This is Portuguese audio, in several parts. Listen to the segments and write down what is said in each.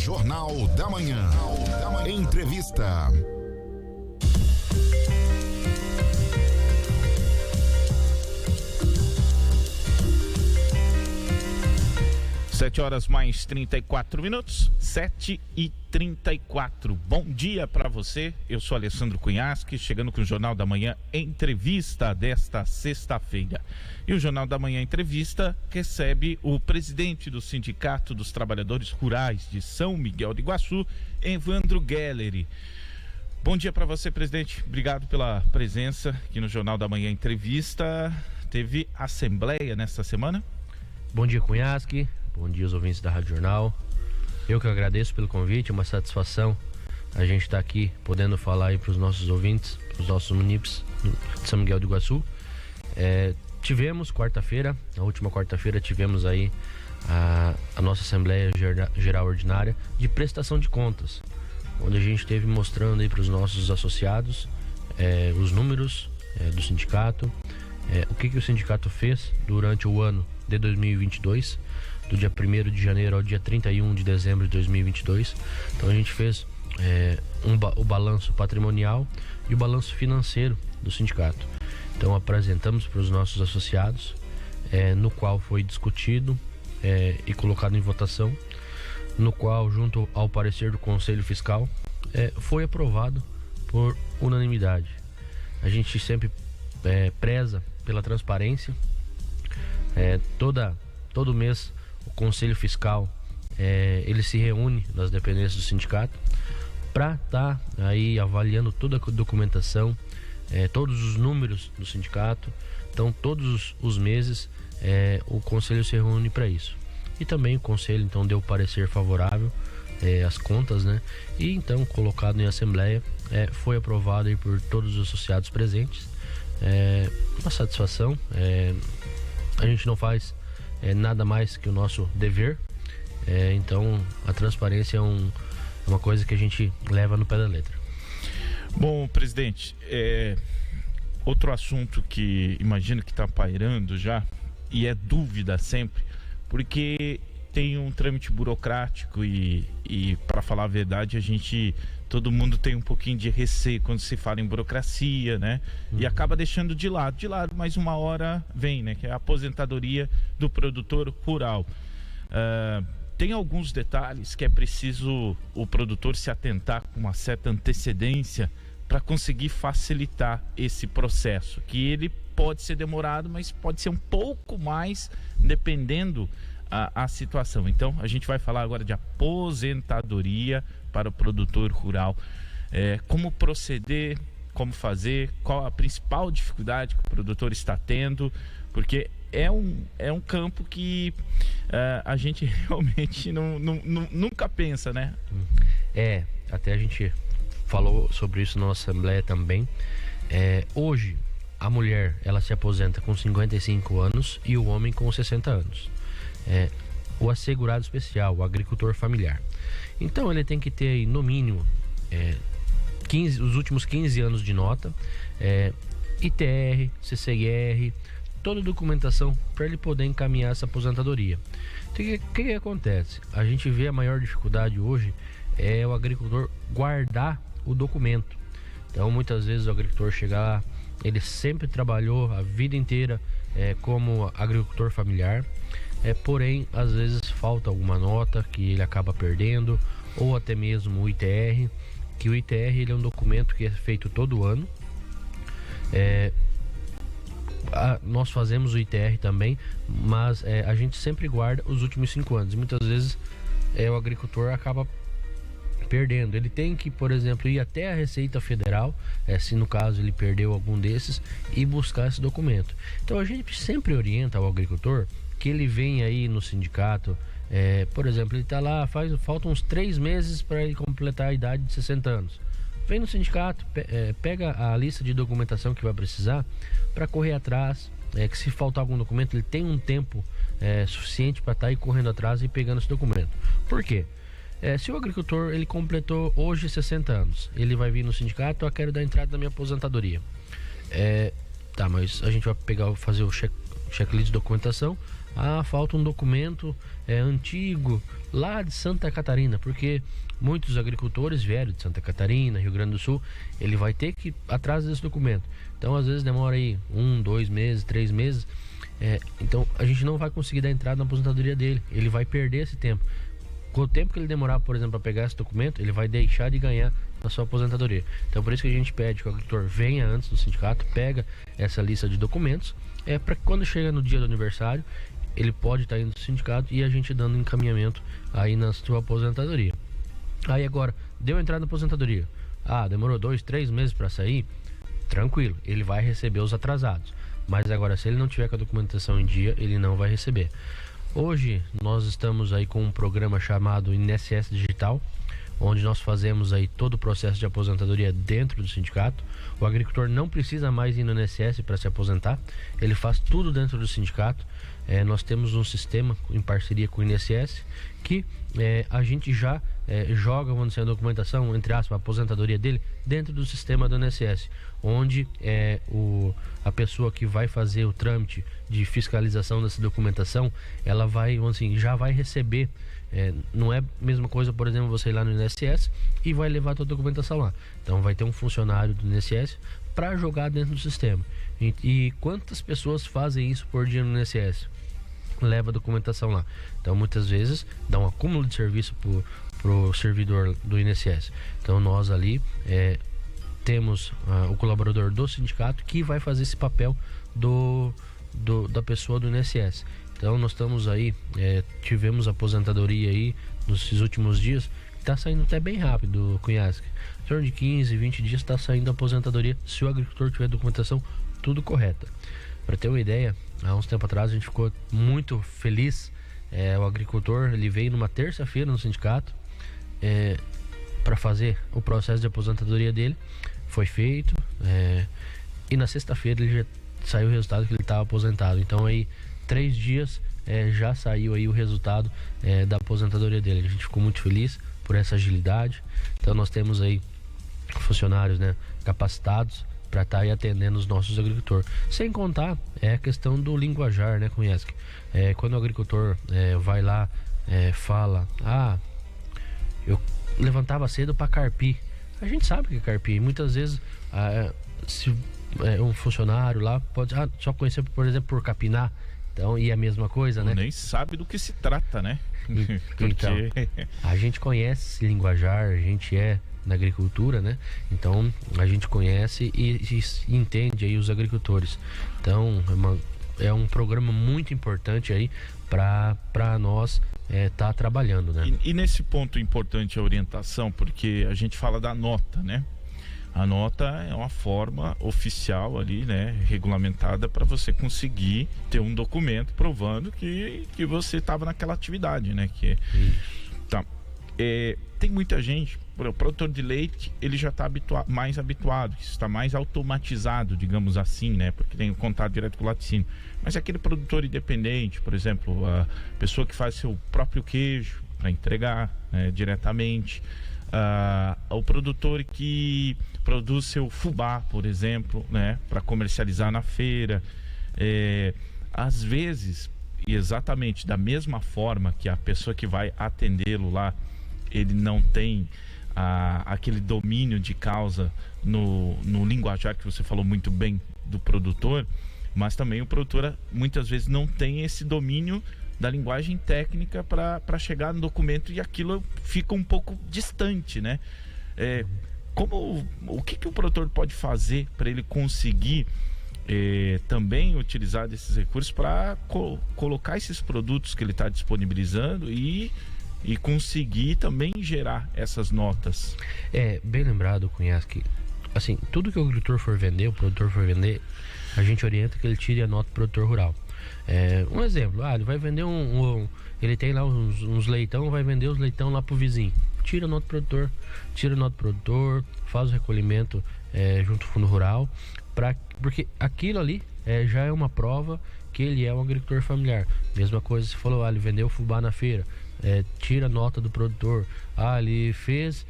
Jornal da Manhã. Entrevista. 7h34, 7h34. Bom dia para você, eu sou Alessandro Cunhasque, chegando com o Jornal da Manhã Entrevista desta sexta-feira. E o Jornal da Manhã Entrevista recebe o presidente do Sindicato dos Trabalhadores Rurais de São Miguel do Iguaçu, Evandro Gelleri. Bom dia para você, presidente, obrigado pela presença aqui no Jornal da Manhã Entrevista. Teve assembleia nesta semana? Bom dia, Cunhasque. Bom dia aos ouvintes da Rádio Jornal. Eu que agradeço pelo convite, é uma satisfação a gente estar aqui podendo falar aí para os nossos ouvintes, para os nossos munícipes de São Miguel do Iguaçu. Tivemos quarta-feira, na última quarta-feira tivemos aí a nossa Assembleia Geral Ordinária de prestação de contas, onde a gente esteve mostrando aí para os nossos associados os números do sindicato, o que o sindicato fez durante o ano de 2022, do dia 1º de janeiro ao dia 31 de dezembro de 2022. Então a gente fez o balanço patrimonial e o balanço financeiro do sindicato. Então apresentamos para os nossos associados, no qual foi discutido e colocado em votação, no qual, junto ao parecer do Conselho Fiscal, foi aprovado por unanimidade. A gente sempre preza pela transparência. Todo mês o Conselho Fiscal ele se reúne nas dependências do sindicato para estar aí avaliando toda a documentação, todos os números do sindicato. Então todos os meses o Conselho se reúne para isso. E também o Conselho então deu parecer favorável às contas, né? E então colocado em assembleia, foi aprovado aí por todos os associados presentes. Uma satisfação. A gente não faz nada mais que o nosso dever, então a transparência é uma coisa que a gente leva no pé da letra. Bom, presidente, outro assunto que imagino que está pairando já, e é dúvida sempre, porque tem um trâmite burocrático e para falar a verdade, todo mundo tem um pouquinho de receio quando se fala em burocracia, né? E acaba deixando de lado, mas uma hora vem, né? Que é a aposentadoria do produtor rural. Tem alguns detalhes que é preciso o produtor se atentar com uma certa antecedência para conseguir facilitar esse processo, que ele pode ser demorado, mas pode ser um pouco mais, dependendo a situação. Então, a gente vai falar agora de aposentadoria para o produtor rural. Como proceder, como fazer, qual a principal dificuldade que o produtor está tendo, porque é um campo que a gente realmente nunca pensa, né? Até a gente falou sobre isso na nossa Assembleia também. Hoje, a mulher, ela se aposenta com 55 anos e o homem com 60 anos. O assegurado especial, o agricultor familiar. Então ele tem que ter aí, no mínimo, os últimos 15 anos de nota, ITR, CCR, toda a documentação para ele poder encaminhar essa aposentadoria. Então, o que acontece? A gente vê a maior dificuldade hoje é o agricultor guardar o documento. Então muitas vezes o agricultor chega lá, ele sempre trabalhou a vida inteira como agricultor familiar, porém às vezes falta alguma nota que ele acaba perdendo, ou até mesmo o ITR, que o ITR ele é um documento que é feito todo ano. Nós fazemos o ITR também, mas a gente sempre guarda os últimos 5 anos, e muitas vezes o agricultor acaba perdendo. Ele tem que, por exemplo, ir até a Receita Federal, se no caso ele perdeu algum desses, e buscar esse documento. Então a gente sempre orienta ao agricultor que ele vem aí no sindicato, por exemplo, ele está lá, faltam uns 3 meses para ele completar a idade de 60 anos. Vem no sindicato, pega a lista de documentação que vai precisar para correr atrás, que se faltar algum documento, ele tem um tempo suficiente para estar aí correndo atrás e pegando esse documento. Por quê? Se o agricultor ele completou hoje 60 anos, ele vai vir no sindicato, eu quero dar entrada na minha aposentadoria. Mas a gente vai fazer o checklist de documentação, falta um documento antigo lá de Santa Catarina, porque muitos agricultores vieram de Santa Catarina, Rio Grande do Sul, ele vai ter que ir atrás desse documento. Então às vezes demora aí 1, 2 meses, 3 meses. Então a gente não vai conseguir dar entrada na aposentadoria dele, ele vai perder esse tempo. Com o tempo que ele demorar, por exemplo, para pegar esse documento, ele vai deixar de ganhar na sua aposentadoria. Então por isso que a gente pede que o agricultor venha antes do sindicato, pega essa lista de documentos, para que quando chega no dia do aniversário, ele pode estar indo do sindicato e a gente dando encaminhamento aí na sua aposentadoria. Aí agora, deu entrada na aposentadoria, demorou 2, 3 meses para sair, tranquilo, ele vai receber os atrasados. Mas agora, se ele não tiver com a documentação em dia, ele não vai receber. Hoje nós estamos aí com um programa chamado INSS Digital, onde nós fazemos aí todo o processo de aposentadoria dentro do sindicato. O agricultor não precisa mais ir no INSS para se aposentar, ele faz tudo dentro do sindicato. Nós temos um sistema em parceria com o INSS que a gente já joga, vamos dizer, a documentação, entre aspas, a aposentadoria dele dentro do sistema do INSS, onde a pessoa que vai fazer o trâmite de fiscalização dessa documentação, ela vai, vamos assim, já vai receber. Não é a mesma coisa, por exemplo, você ir lá no INSS e vai levar a sua documentação lá. Então vai ter um funcionário do INSS para jogar dentro do sistema. E quantas pessoas fazem isso por dia no INSS? Leva a documentação lá. Então muitas vezes dá um acúmulo de serviço pro servidor do INSS. Então nós ali temos o colaborador do sindicato que vai fazer esse papel da pessoa do INSS. Então nós estamos aí, tivemos aposentadoria aí nos últimos dias, está saindo até bem rápido, Cunhasque. Em torno de 15, 20 dias está saindo a aposentadoria, se o agricultor tiver documentação tudo correta. Para ter uma ideia, há uns tempos atrás a gente ficou muito feliz. O agricultor, ele veio numa terça-feira no sindicato para fazer o processo de aposentadoria dele, foi feito, e na sexta-feira ele já saiu o resultado que ele estava aposentado. Então aí 3 dias já saiu aí o resultado da aposentadoria dele. A gente ficou muito feliz por essa agilidade. Então nós temos aí funcionários, né, capacitados para estar aí atendendo os nossos agricultores. Sem contar a questão do linguajar, né, Cunhasque? Quando o agricultor vai lá, fala, eu levantava cedo para carpir. A gente sabe que é carpir. Muitas vezes se um funcionário lá pode só conhecer, por exemplo, por capinar. Então, e a mesma coisa, né? Nem sabe do que se trata, né? Então, a gente conhece esse linguajar, a gente na agricultura, né? Então, a gente conhece e entende aí os agricultores. Então, é um programa muito importante aí para nós tá trabalhando, né? E nesse ponto importante a orientação, porque a gente fala da nota, né? A nota é uma forma oficial ali, né, regulamentada para você conseguir ter um documento provando que você estava naquela atividade, né? Tá. Tem muita gente, o produtor de leite, ele já está mais habituado, está mais automatizado, digamos assim, né? Porque tem o contato direto com o laticínio. Mas aquele produtor independente, por exemplo, a pessoa que faz seu próprio queijo para entregar, né, diretamente, o produtor que produz seu fubá, por exemplo, né, para comercializar na feira, às vezes, e exatamente da mesma forma que a pessoa que vai atendê-lo lá, ele não tem aquele domínio de causa no linguajar que você falou muito bem do produtor, mas também o produtor muitas vezes não tem esse domínio da linguagem técnica para chegar no documento, e aquilo fica um pouco distante, né? O que o produtor pode fazer para ele conseguir também utilizar desses recursos para colocar esses produtos que ele está disponibilizando e conseguir também gerar essas notas? Bem lembrado, Cunhasque. Assim, tudo que o agricultor for vender, o produtor for vender, a gente orienta que ele tire a nota do produtor rural. Um exemplo, ele vai vender ele tem lá uns leitão, vai vender os leitão lá pro vizinho. Tira a nota do produtor, faz o recolhimento junto ao fundo rural, porque aquilo ali já é uma prova que ele é um agricultor familiar. Mesma coisa, se falou, ele vendeu fubá na feira, tira a nota do produtor. Ele fez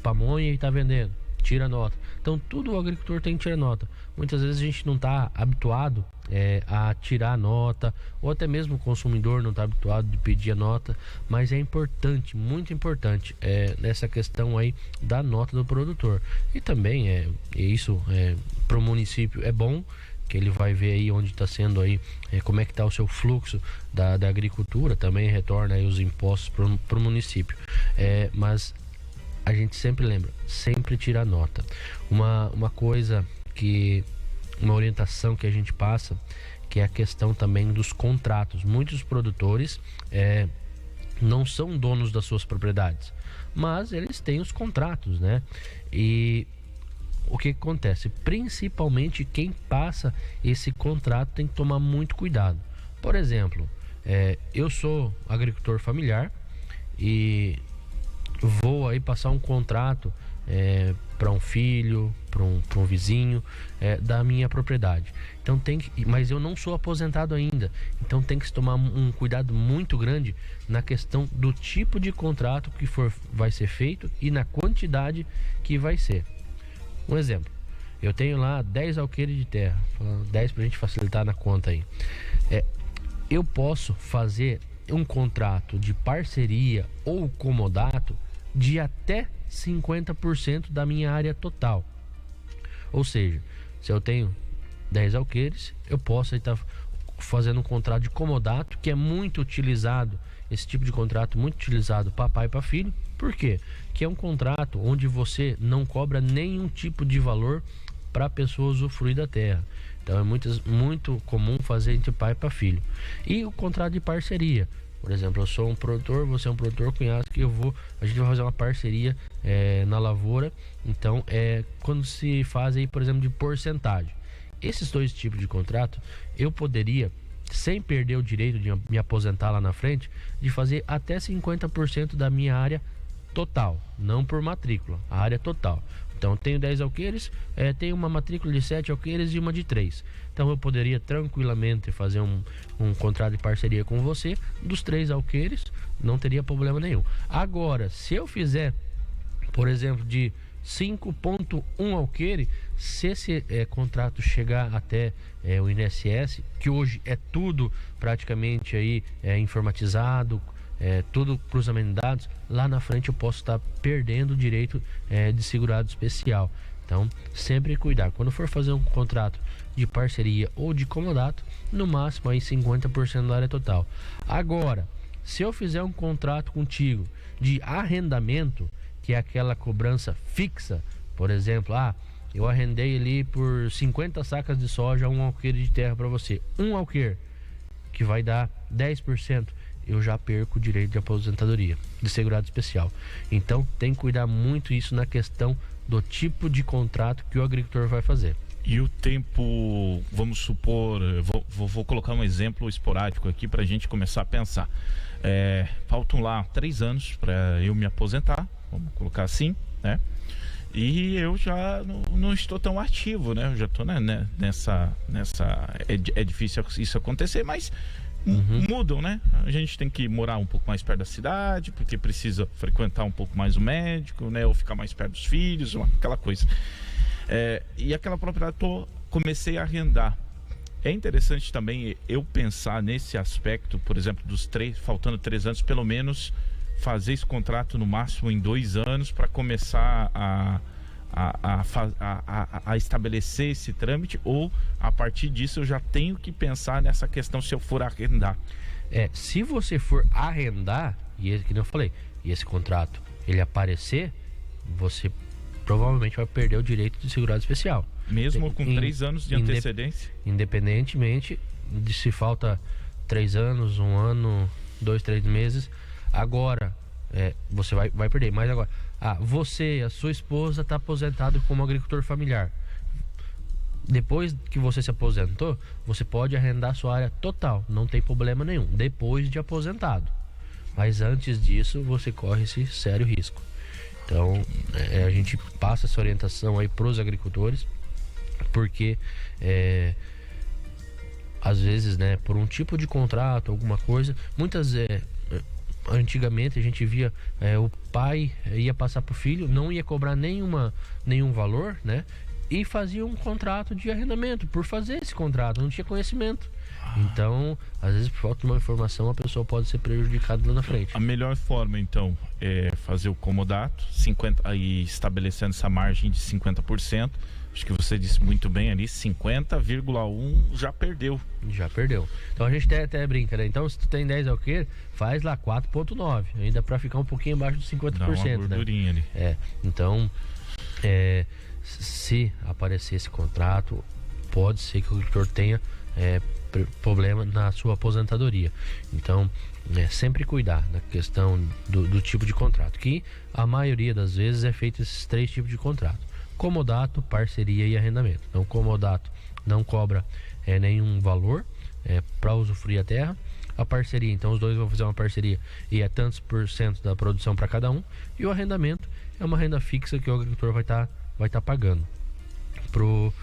pamonha e está vendendo. tira nota. Então tudo o agricultor tem que tirar nota. Muitas vezes a gente não está habituado a tirar nota, ou até mesmo o consumidor não está habituado de pedir a nota, mas é importante, muito importante, nessa questão aí da nota do produtor. E também isso para o município é bom, que ele vai ver aí onde está sendo aí, como é que está o seu fluxo da agricultura, também retorna aí os impostos para o município. Mas a gente sempre lembra, sempre tira nota. Uma coisa uma orientação que a gente passa, que é a questão também dos contratos. Muitos produtores não são donos das suas propriedades, mas eles têm os contratos, né? E o que acontece? Principalmente quem passa esse contrato tem que tomar muito cuidado. Por exemplo, eu sou agricultor familiar e vou aí passar um contrato para um filho, para um vizinho da minha propriedade. Então mas eu não sou aposentado ainda. Então tem que se tomar um cuidado muito grande na questão do tipo de contrato que vai ser feito e na quantidade que vai ser. Um exemplo, eu tenho lá 10 alqueires de terra, 10 para a gente facilitar na conta aí. Eu posso fazer um contrato de parceria ou comodato de até 50% da minha área total. Ou seja, se eu tenho 10 alqueires, eu posso estar fazendo um contrato de comodato, que é muito utilizado, esse tipo de contrato muito utilizado para pai e para filho. Por quê? Que é um contrato onde você não cobra nenhum tipo de valor para a pessoa usufruir da terra. Então é muito comum fazer entre pai para filho. E o contrato de parceria, por exemplo, eu sou um produtor, você é um produtor, cunhado, que a gente vai fazer uma parceria na lavoura. Então quando se faz aí, por exemplo, de porcentagem. Esses dois tipos de contrato, eu poderia, sem perder o direito de me aposentar lá na frente, de fazer até 50% da minha área total, não por matrícula, a área total. Então eu tenho 10 alqueires, tenho uma matrícula de 7 alqueires e uma de 3. Então eu poderia tranquilamente fazer um contrato de parceria com você dos 3 alqueires, não teria problema nenhum. Agora, se eu fizer, por exemplo, de 5.1 alqueire, se esse contrato chegar até o INSS, que hoje é tudo praticamente aí informatizado, tudo cruzamento de dados, lá na frente eu posso estar perdendo o direito de segurado especial. Então, sempre cuidar. Quando for fazer um contrato de parceria ou de comodato, no máximo aí 50% da área total. Agora, se eu fizer um contrato contigo de arrendamento, que é aquela cobrança fixa, por exemplo, eu arrendei ali por 50 sacas de soja um alqueire de terra para você, um alqueire, que vai dar 10%, eu já perco o direito de aposentadoria, de segurado especial. Então tem que cuidar muito isso na questão do tipo de contrato que o agricultor vai fazer. E o tempo, vamos supor, vou colocar um exemplo esporádico aqui para a gente começar a pensar. Faltam lá 3 anos para eu me aposentar, vamos colocar assim, né? E eu já não estou tão ativo, né? Eu já estou nessa é difícil isso acontecer, mas mudam, né? A gente tem que morar um pouco mais perto da cidade, porque precisa frequentar um pouco mais o médico, né? Ou ficar mais perto dos filhos, aquela coisa. E aquela propriedade comecei a arrendar. É interessante também eu pensar nesse aspecto, por exemplo, faltando 3 anos, pelo menos fazer esse contrato no máximo em 2 anos para começar a estabelecer esse trâmite, ou a partir disso eu já tenho que pensar nessa questão se eu for arrendar. Se você for arrendar, que eu falei, e esse contrato ele aparecer, você provavelmente vai perder o direito de segurado especial. Mesmo com 3 anos de antecedência? Independentemente de se falta 3 anos, 1 ano, 2, 3 meses. Agora, você vai perder. Mas agora, a sua esposa está aposentado como agricultor familiar. Depois que você se aposentou, você pode arrendar sua área total, não tem problema nenhum, depois de aposentado. Mas antes disso, você corre esse sério risco. Então, a gente passa essa orientação aí para os agricultores, porque às vezes, né, por um tipo de contrato, alguma coisa, muitas Antigamente a gente via o pai ia passar para o filho, não ia cobrar nenhum valor, né? E fazia um contrato de arrendamento por fazer esse contrato, não tinha conhecimento. Então, às vezes, por falta de uma informação, a pessoa pode ser prejudicada lá na frente. A melhor forma, então, é fazer o comodato, aí estabelecendo essa margem de 50%. Acho que você disse muito bem ali, 50,1 já perdeu. Já perdeu. Então a gente até brinca, né? Então se tu tem 10 alqueires, faz lá 4,9. Ainda para ficar um pouquinho abaixo dos 50%. Dá uma gordurinha, né? Ali. Então, se aparecer esse contrato, pode ser que o agricultor tenha problema na sua aposentadoria. Então, sempre cuidar na questão do tipo de contrato, que a maioria das vezes é feito esses 3 tipos de contrato: comodato, parceria e arrendamento. Então, comodato não cobra nenhum valor para usufruir a terra. A parceria, então os dois vão fazer uma parceria e é tantos % da produção para cada um. E o arrendamento é uma renda fixa que o agricultor vai estar pagando pro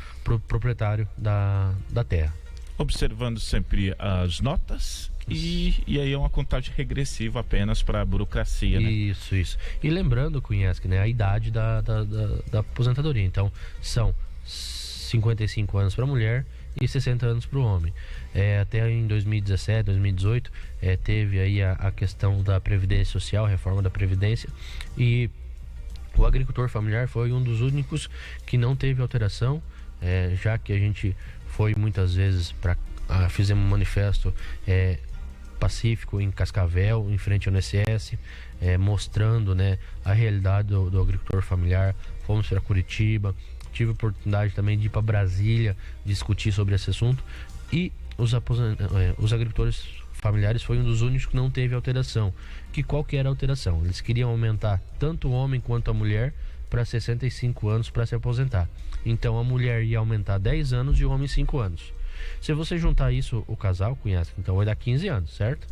proprietário da terra. Observando sempre as notas e aí é uma contagem regressiva apenas para a burocracia, né? Isso. E lembrando, Cunhasque, né, a idade da aposentadoria. Então, são 55 anos para a mulher e 60 anos para o homem. Até em 2017, 2018, teve aí a questão da Previdência Social, a reforma da Previdência, e o agricultor familiar foi um dos únicos que não teve alteração, já que a gente foi muitas vezes fizemos um manifesto pacífico em Cascavel, em frente ao INSS, mostrando, né, a realidade do agricultor familiar. Fomos para Curitiba, tive a oportunidade também de ir para Brasília discutir sobre esse assunto, e os agricultores familiares foi um dos únicos que não teve alteração. Qual que era a alteração? Eles queriam aumentar tanto o homem quanto a mulher para 65 anos para se aposentar. Então a mulher ia aumentar 10 anos e o homem 5 anos. Se você juntar isso, o casal, Cunhasque, então vai dar 15 anos, certo?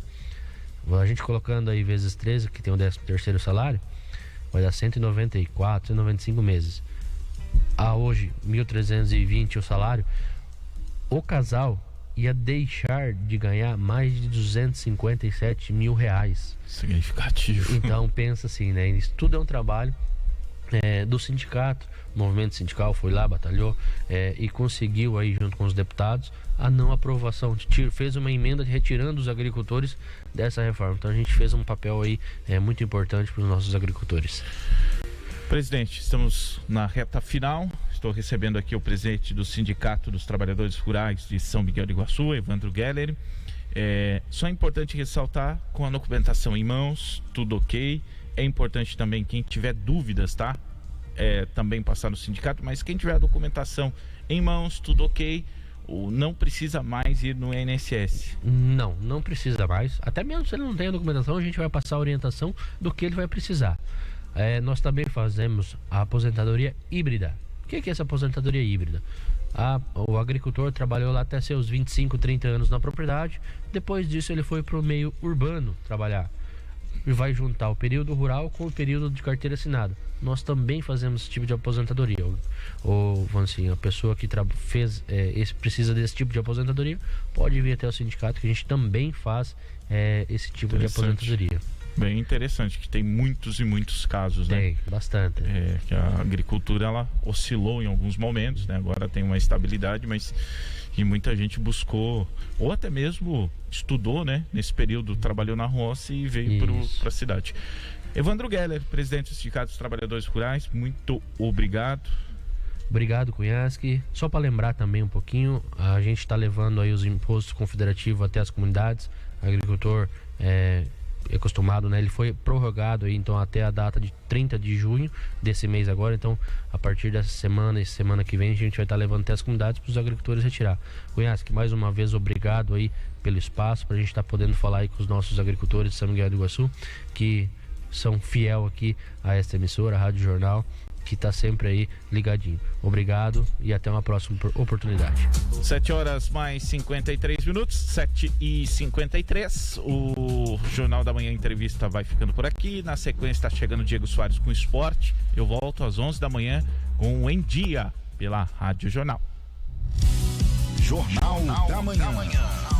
A gente colocando aí vezes 13, que tem o 13º salário, vai dar 194, 195 meses. Hoje, 1.320 o salário. O casal ia deixar de ganhar mais de 257 mil reais. Significativo. Então pensa assim, né? Isso tudo é um trabalho do sindicato. O movimento sindical foi lá, batalhou e conseguiu aí, junto com os deputados, a não aprovação. Fez uma emenda retirando os agricultores dessa reforma. Então a gente fez um papel aí muito importante para os nossos agricultores. Presidente, estamos na reta final. Estou recebendo aqui o presidente do Sindicato dos Trabalhadores Rurais de São Miguel do Iguaçu, Evandro Geller. Só é importante ressaltar, com a documentação em mãos, tudo ok. É importante também, quem tiver dúvidas, tá? Também passar no sindicato, mas quem tiver a documentação em mãos, tudo ok, não precisa mais ir no INSS. Não precisa mais. Até mesmo se ele não tem a documentação, a gente vai passar a orientação do que ele vai precisar. Nós também fazemos a aposentadoria híbrida. O que é essa aposentadoria híbrida? O agricultor trabalhou lá até seus 25, 30 anos na propriedade. Depois disso ele foi para o meio urbano trabalhar. E vai juntar o período rural com o período de carteira assinada. Nós também fazemos esse tipo de aposentadoria. A pessoa que precisa desse tipo de aposentadoria pode vir até o sindicato, que a gente também faz esse tipo de aposentadoria. Bem interessante, que tem muitos e muitos casos, né? Tem, bastante. Que a agricultura, ela oscilou em alguns momentos, né? Agora tem uma estabilidade, mas e muita gente buscou, ou até mesmo estudou, né? Nesse período, trabalhou na roça e veio para a cidade. Evandro Geller, presidente do Sindicato dos Trabalhadores Rurais, muito obrigado. Obrigado, Cunhasque. Só para lembrar também um pouquinho, a gente está levando aí os impostos confederativos até as comunidades. O agricultor é acostumado, né? Ele foi prorrogado aí, então, até a data de 30 de junho desse mês agora. Então, a partir dessa semana e semana que vem, a gente vai estar levando até as comunidades para os agricultores retirar. Cunhasque, mais uma vez, obrigado aí pelo espaço, para a gente estar podendo falar aí com os nossos agricultores de São Miguel do Iguaçu, que são fiel aqui a esta emissora, a Rádio Jornal, que está sempre aí ligadinho. Obrigado e até uma próxima oportunidade. 7h mais 53 minutos, 7h53. O Jornal da Manhã Entrevista vai ficando por aqui. Na sequência está chegando o Diego Soares com o esporte. Eu volto às 11 da manhã com o Em Dia pela Rádio Jornal. Jornal da Manhã.